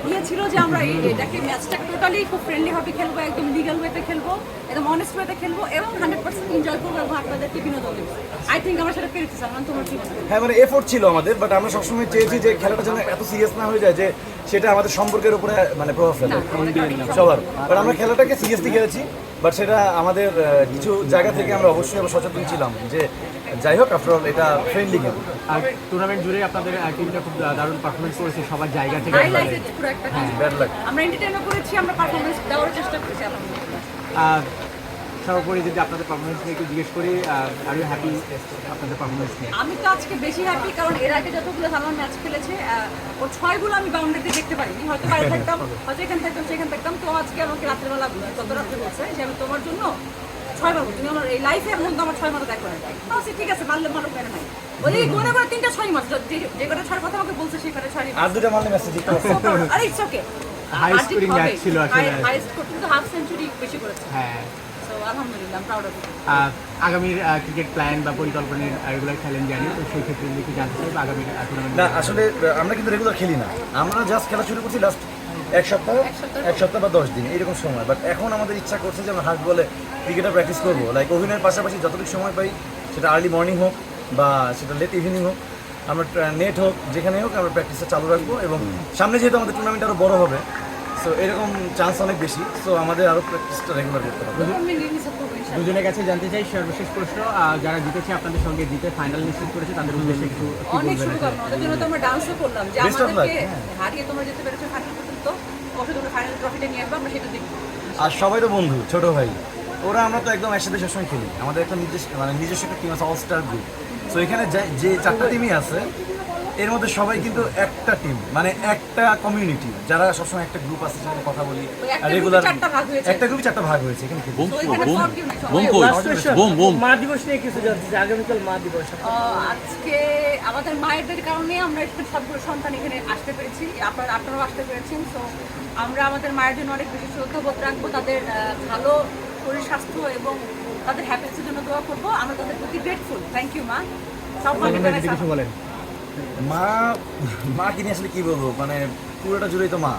ইয়ে ছিল যে আমরা এটাকে ম্যাচটা টোটালি খুব ফ্রেন্ডলি ভাবে খেলবো, একদম লিগ্যাল ওয়েতে খেলবো, একদম অনেস্ট ওয়েতে খেলবো এবং 100% এনজয় করবো এবং আপনাদেরকে বিনোদন দেবো। আই থিঙ্ক আমরা সেটা পেরেছি। সালমান, তোমার কি মনে হয়? হ্যাঁ মানে এফোর্ট ছিল আমাদের, বাট আমরা সবসময় চেয়েছি যে খেলাটা যেন এত সিরিয়াস না হয়ে যায় যে সেটা আমাদের সম্পর্কের উপরে মানে প্রভাব ফেলে সবার। বাট আমরা খেলাটাকে সিরিয়াসলি খেলেছি, বাট সেটা আমাদের কিছু জায়গা থেকে আমরা অবশ্যই আবার সচেতন ছিলাম যে যাই হোক আফটার অল এটা ফ্রেন্ডলি গেম। আর টুর্নামেন্ট জুড়ে আপনাদের টিমটা খুব দারুণ পারফরমেন্স করেছে সবার জায়গা থেকে। হাইলাইটেড পুরো একটা কিছু। Bad luck. আমরা এন্টারটেইনও করেছি, আমরা পারফরম্যান্স দেওয়ার চেষ্টা করেছি আলহামদুলিল্লাহ। সর্বোপরি যদি আপনাদের পারফরমেন্স নিয়ে একটু জিজ্ঞেস করি, আর ইউ হ্যাপি আপনাদের পারফরমেন্স নিয়ে? আমি তো আজকে বেশি হ্যাপি, কারণ এর আগে যতগুলো সালমান ম্যাচ খেলেছে ওর ছয়গুলো আমি বাউন্ডারিতে দেখতে পারিনি। হয়তো বাইরে থাকতাম, হয়তো এখানে থাকতাম, সেখানে থাকতাম। তো আজকে আমাকে রাত্রেবেলা গত রাত্রে বলছে যে আমি তোমার জন্য 6 মারবো, তুমি আমার এই লাইফে এখন তো আমার 6 মারো দেখো না। ঠিক আছে, মারলে মারো, কেন নাই ওই মনে করে 3টা 6 মাস, যে কটা 6 কথা আমাকে বলছে সেই কটা 6 আর দুটো মারলে ম্যাচে জিততে পারছি। আরে it's okay. High scoring match ছিল আসলে। হাই স্কোর কিন্তু হাফ সেঞ্চুরি বেশি করেছে। হ্যাঁ, সো আলহামদুলিল্লাহ, I am proud of it. আগামীর ক্রিকেট প্ল্যান বা পরিকল্পনা রেগুলার খেলেন জানি, তো সেই ক্ষেত্রে যদি একটু জানতে চাই বা আগামী টুর্নামেন্ট। না আসলে আমরা কিন্তু রেগুলার খেলি না, আমরা জাস্ট খেলা শুরু করছি লাস্ট এক সপ্তাহ বা 10 দিন এইরকম সময়। বাট এখন আমাদের ইচ্ছা করছে যে আমরা হার্ড বলে ক্রিকেটে প্র্যাকটিস করবো, লাইক অভিনয়ের পাশাপাশি যতটুকু সময় পাই, সেটা আর্লি মর্নিং হোক বা সেটা লেট ইভিনিং হোক, আমরা নেট হোক যেখানে হোক আমরা প্র্যাকটিসটা চালু রাখবো। এবং সামনে যেহেতু আমাদের টুর্নামেন্ট আরও বড় হবে, সো এরকম চান্স অনেক বেশি, সো আমাদের আরও প্র্যাকটিসটা রেগুলার করতে হবে। আমি নির্মিত করবো ইনশাআল্লাহ। দুজনের কাছে জানতে চাই সর্বশেষ প্রশ্ন, যারা জিতেছে আপনাদের সঙ্গে জিতে ফাইনাল নিশ্চিত করেছে তাদের উদ্দেশ্যে একটু কি অনেক বলবেন? শুভকামনা। ওদের জন্য তো আমরা ডান্সও করলাম যে Best of luck, আমাদেরকে হারিয়ে তোমরা যেতে পেরেছো ফাইনাল পর্যন্ত। অবশ্যই তোমরা ফাইনাল ট্রফিটা নিয়ে আসবে, আমরা সেটা দেখবো। আর সবাই তো বন্ধু, ছোট ভাই, ওরা আমরা তো একদম একসাথে সবসময় খেলি। আমাদের একটা নিজস্ব একটা টিম আছে, অল স্টার গ্রুপ। সো এখানে যে 4টা টিমই আছে, এর মধ্যে সবাই কিন্তু একটা টিম, মানে একটা কমিউনিটি, যারা সবসময় একটা গ্রুপ আছে, সেখানে কথা বলি রেগুলার। একটা গ্রুপে 4টা ভাগ হয়েছে এখানে খেলি। তো এখানে forgive নাই, সবাই- মা দিবস নিয়ে কিছু জানতে চাই, আগামীকাল মা দিবস। আজকে আমাদের মায়েদের কারণে আমরা একটু সবগুলো সন্তান এখানে আসতে পেরেছি, আপনারাও আসতে পেরেছেন। তো আমরা আমাদের মায়ের জন্য অনেক বেশি শ্রদ্ধাবোধ রাখবো, তাদের ভালো শরীর স্বাস্থ্য এবং তাদের হ্যাপিনেসের জন্য দোয়া করবো। আমরা তাদের প্রতি গ্রেটফুল। থ্যাংক ইউ মা। সব মাকে যদি জানাই কিছু বলেন। মা কি নিয়ে আসলে কি বলবো, মানে পুরোটা জুড়েই তো মা।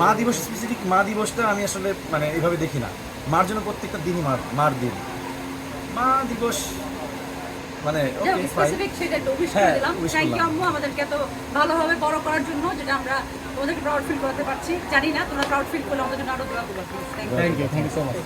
মা দিবস স্পেসিফিক মা দিবসটা আমি আসলে মানে এইভাবে দেখি না। মার জন্য প্রত্যেকটা দিনই মার দিন। মা দিবস মানে ওকে ফাইন। স্পেসিফিক সেটা একটু উইশ করে হ্যাঁ, দিলাম। wish থ্যাংক ইউ করলাম। আম্মু, আমাদেরকে এত ভালোভাবে বড় করার জন্য, যেটা আমরা তোমাদেরকে প্রাউড ফিল করাতে পারছি। জানি না তোমরা প্রাউড ফিল করলে আমাদের জন্য আরো দোয়া করবে। Thank you. Thank you so much.